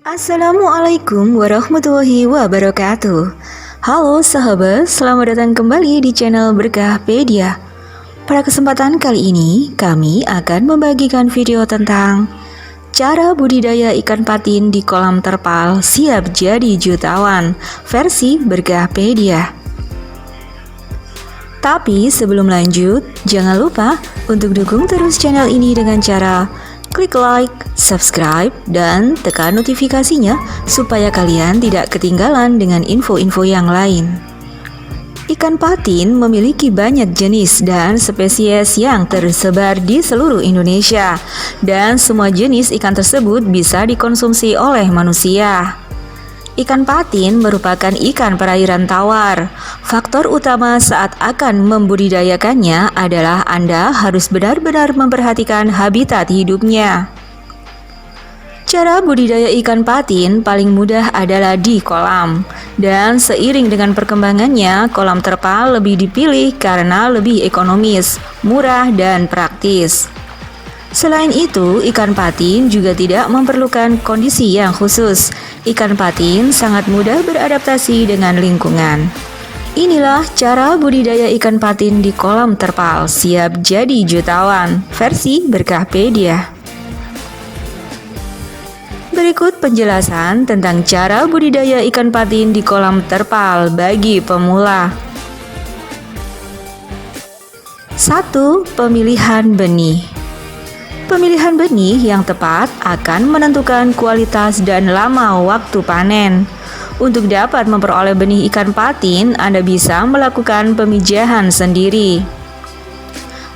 Assalamualaikum warahmatullahi wabarakatuh. Halo sahabat, selamat datang kembali di channel Berkahpedia. Pada kesempatan kali ini, kami akan membagikan video tentang cara budidaya ikan patin di kolam terpal siap jadi jutawan, versi Berkahpedia. Tapi sebelum lanjut, jangan lupa untuk dukung terus channel ini dengan cara klik like, subscribe, dan tekan notifikasinya supaya kalian tidak ketinggalan dengan info-info yang lain. Ikan patin memiliki banyak jenis dan spesies yang tersebar di seluruh Indonesia, dan semua jenis ikan tersebut bisa dikonsumsi oleh manusia. Ikan patin merupakan ikan perairan tawar. Faktor utama saat akan membudidayakannya adalah Anda harus benar-benar memperhatikan habitat hidupnya. Cara budidaya ikan patin paling mudah adalah di kolam, dan seiring dengan perkembangannya, kolam terpal lebih dipilih karena lebih ekonomis, murah, dan praktis. Selain itu, ikan patin juga tidak memerlukan kondisi yang khusus. Ikan patin sangat mudah beradaptasi dengan lingkungan. Inilah cara budidaya ikan patin di kolam terpal siap jadi jutawan, versi Berkahpedia. Berikut penjelasan tentang cara budidaya ikan patin di kolam terpal bagi pemula. 1. Pemilihan benih. Pemilihan benih yang tepat akan menentukan kualitas dan lama waktu panen. Untuk dapat memperoleh benih ikan patin, Anda bisa melakukan pemijahan sendiri.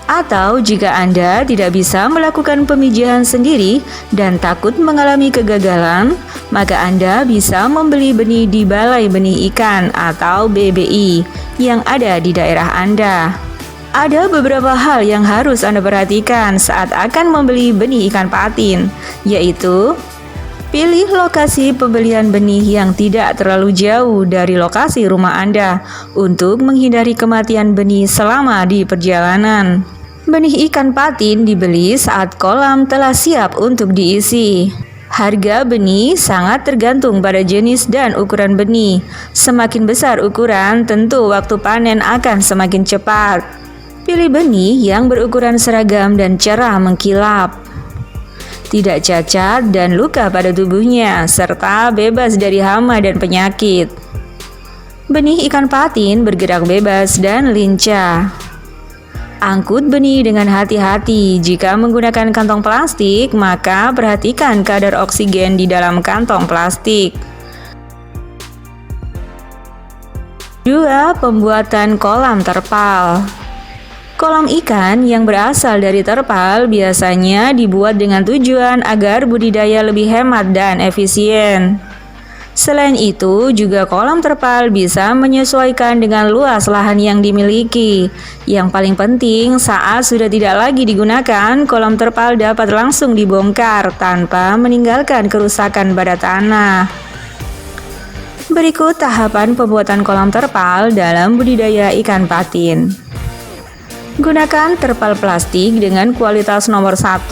Atau jika Anda tidak bisa melakukan pemijahan sendiri dan takut mengalami kegagalan, maka Anda bisa membeli benih di Balai Benih Ikan atau BBI yang ada di daerah Anda. Ada beberapa hal yang harus Anda perhatikan saat akan membeli benih ikan patin, yaitu pilih lokasi pembelian benih yang tidak terlalu jauh dari lokasi rumah Anda untuk menghindari kematian benih selama di perjalanan. Benih ikan patin dibeli saat kolam telah siap untuk diisi. Harga benih sangat tergantung pada jenis dan ukuran benih. Semakin besar ukuran, tentu waktu panen akan semakin cepat. Pilih benih yang berukuran seragam dan cerah mengkilap, tidak cacat dan luka pada tubuhnya, serta bebas dari hama dan penyakit. Benih ikan patin bergerak bebas dan lincah. Angkut benih dengan hati-hati. Jika menggunakan kantong plastik, maka perhatikan kadar oksigen di dalam kantong plastik. 2. Pembuatan kolam terpal. Kolam ikan yang berasal dari terpal biasanya dibuat dengan tujuan agar budidaya lebih hemat dan efisien. Selain itu, juga kolam terpal bisa menyesuaikan dengan luas lahan yang dimiliki. Yang paling penting, saat sudah tidak lagi digunakan, kolam terpal dapat langsung dibongkar tanpa meninggalkan kerusakan pada tanah. Berikut tahapan pembuatan kolam terpal dalam budidaya ikan patin. Gunakan terpal plastik dengan kualitas nomor 1.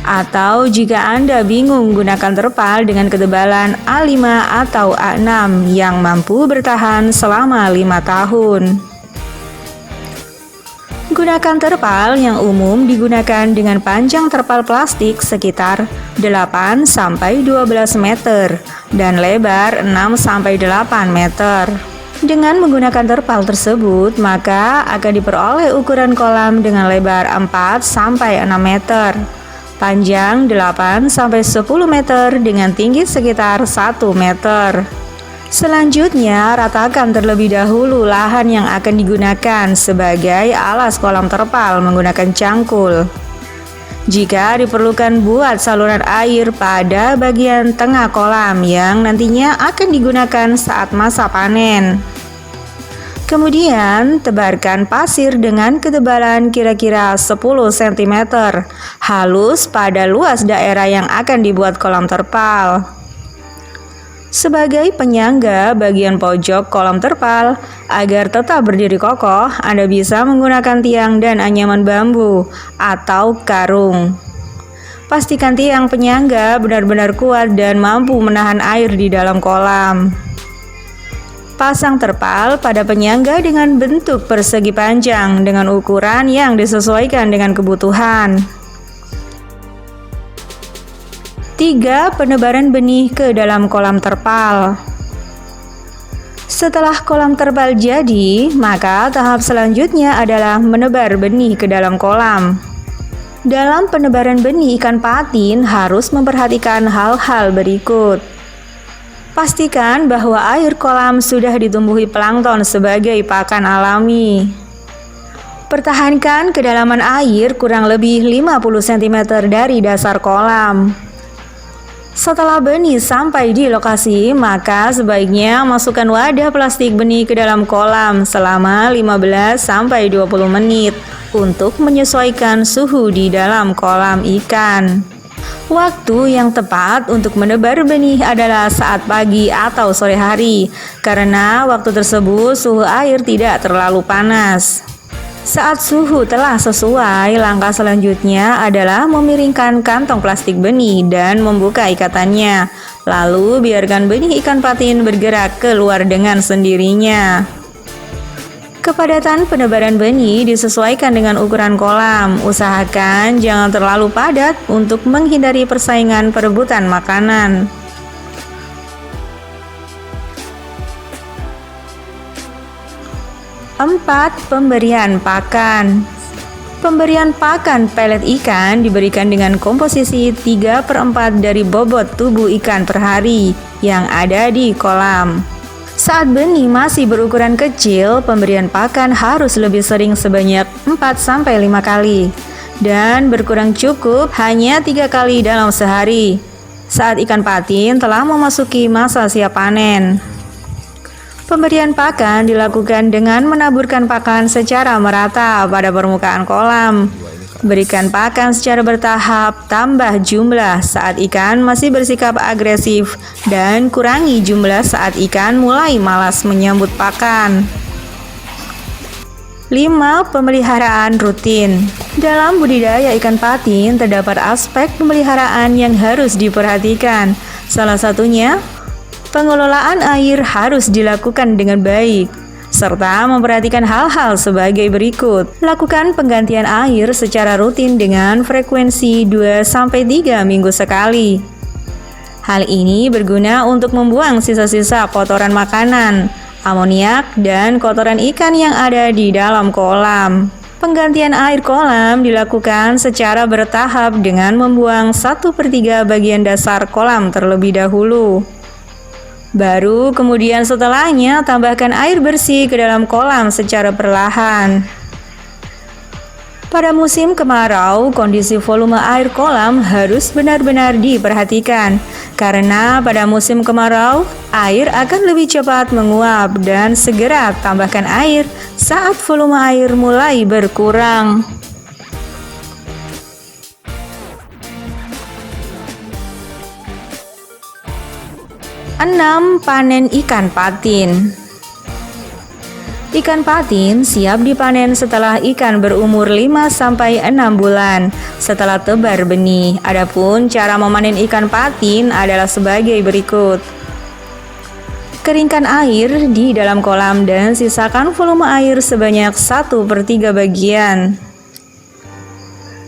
Atau jika Anda bingung, gunakan terpal dengan ketebalan A5 atau A6 yang mampu bertahan selama 5 tahun. Gunakan terpal yang umum digunakan dengan panjang terpal plastik sekitar 8-12 meter dan lebar 6-8 meter. Dengan menggunakan terpal tersebut, maka akan diperoleh ukuran kolam dengan lebar 4-6 meter, panjang 8-10 meter dengan tinggi sekitar 1 meter. Selanjutnya, ratakan terlebih dahulu lahan yang akan digunakan sebagai alas kolam terpal menggunakan cangkul. Jika diperlukan, buat saluran air pada bagian tengah kolam yang nantinya akan digunakan saat masa panen. Kemudian, tebarkan pasir dengan ketebalan kira-kira 10 cm, halus pada luas daerah yang akan dibuat kolam terpal. Sebagai penyangga bagian pojok kolam terpal, agar tetap berdiri kokoh, Anda bisa menggunakan tiang dan anyaman bambu atau karung. Pastikan tiang penyangga benar-benar kuat dan mampu menahan air di dalam kolam. Pasang terpal pada penyangga dengan bentuk persegi panjang dengan ukuran yang disesuaikan dengan kebutuhan. 3. Penebaran benih ke dalam kolam terpal. Setelah kolam terpal jadi, maka tahap selanjutnya adalah menebar benih ke dalam kolam. Dalam penebaran benih ikan patin harus memperhatikan hal-hal berikut. Pastikan bahwa air kolam sudah ditumbuhi plankton sebagai pakan alami. Pertahankan kedalaman air kurang lebih 50 cm dari dasar kolam. Setelah benih sampai di lokasi, maka sebaiknya masukkan wadah plastik benih ke dalam kolam selama 15-20 menit untuk menyesuaikan suhu di dalam kolam ikan. Waktu yang tepat untuk menebar benih adalah saat pagi atau sore hari, karena waktu tersebut suhu air tidak terlalu panas. Saat suhu telah sesuai, langkah selanjutnya adalah memiringkan kantong plastik benih dan membuka ikatannya. Lalu biarkan benih ikan patin bergerak keluar dengan sendirinya. Kepadatan penebaran benih disesuaikan dengan ukuran kolam. Usahakan jangan terlalu padat untuk menghindari persaingan perebutan makanan. 4. Pemberian pakan. Pemberian pakan pelet ikan diberikan dengan komposisi 3/4 dari bobot tubuh ikan per hari yang ada di kolam. Saat benih masih berukuran kecil, pemberian pakan harus lebih sering sebanyak 4-5 kali dan berkurang cukup hanya 3 kali dalam sehari saat ikan patin telah memasuki masa siap panen. Pemberian pakan dilakukan dengan menaburkan pakan secara merata pada permukaan kolam. Berikan pakan secara bertahap, tambah jumlah saat ikan masih bersikap agresif dan kurangi jumlah saat ikan mulai malas menyambut pakan. 5. Pemeliharaan rutin. Dalam budidaya ikan patin terdapat aspek pemeliharaan yang harus diperhatikan. Salah satunya, pengelolaan air harus dilakukan dengan baik, serta memperhatikan hal-hal sebagai berikut. Lakukan penggantian air secara rutin dengan frekuensi 2-3 minggu sekali. Hal ini berguna untuk membuang sisa-sisa kotoran makanan, amoniak, dan kotoran ikan yang ada di dalam kolam. Penggantian air kolam dilakukan secara bertahap dengan membuang 1/3 bagian dasar kolam terlebih dahulu. Baru kemudian setelahnya tambahkan air bersih ke dalam kolam secara perlahan. Pada musim kemarau, kondisi volume air kolam harus benar-benar diperhatikan, karena pada musim kemarau, air akan lebih cepat menguap dan segera tambahkan air saat volume air mulai berkurang. 6. Panen ikan patin. Ikan patin siap dipanen setelah ikan berumur 5-6 bulan setelah tebar benih. Adapun cara memanen ikan patin adalah sebagai berikut. Keringkan air di dalam kolam dan sisakan volume air sebanyak 1/3 bagian.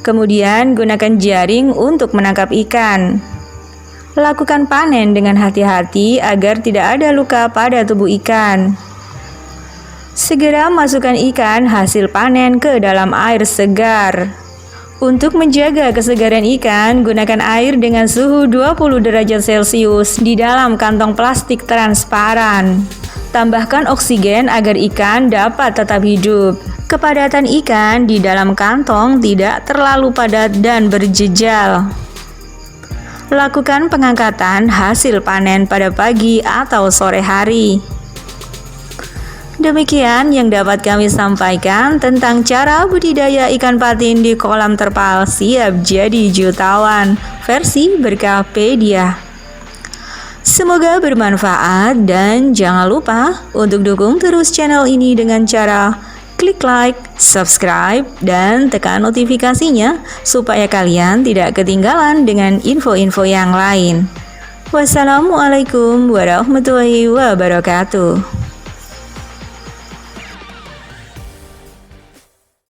Kemudian gunakan jaring untuk menangkap ikan. Lakukan panen dengan hati-hati agar tidak ada luka pada tubuh ikan. Segera masukkan ikan hasil panen ke dalam air segar. Untuk menjaga kesegaran ikan, gunakan air dengan suhu 20 derajat Celcius di dalam kantong plastik transparan. Tambahkan oksigen agar ikan dapat tetap hidup. Kepadatan ikan di dalam kantong tidak terlalu padat dan berjejal. Lakukan pengangkatan hasil panen pada pagi atau sore hari. Demikian yang dapat kami sampaikan tentang cara budidaya ikan patin di kolam terpal siap jadi jutawan versi Berkahpedia. Semoga bermanfaat dan jangan lupa untuk dukung terus channel ini dengan cara klik like, subscribe, dan tekan notifikasinya supaya kalian tidak ketinggalan dengan info-info yang lain. Wassalamualaikum warahmatullahi wabarakatuh.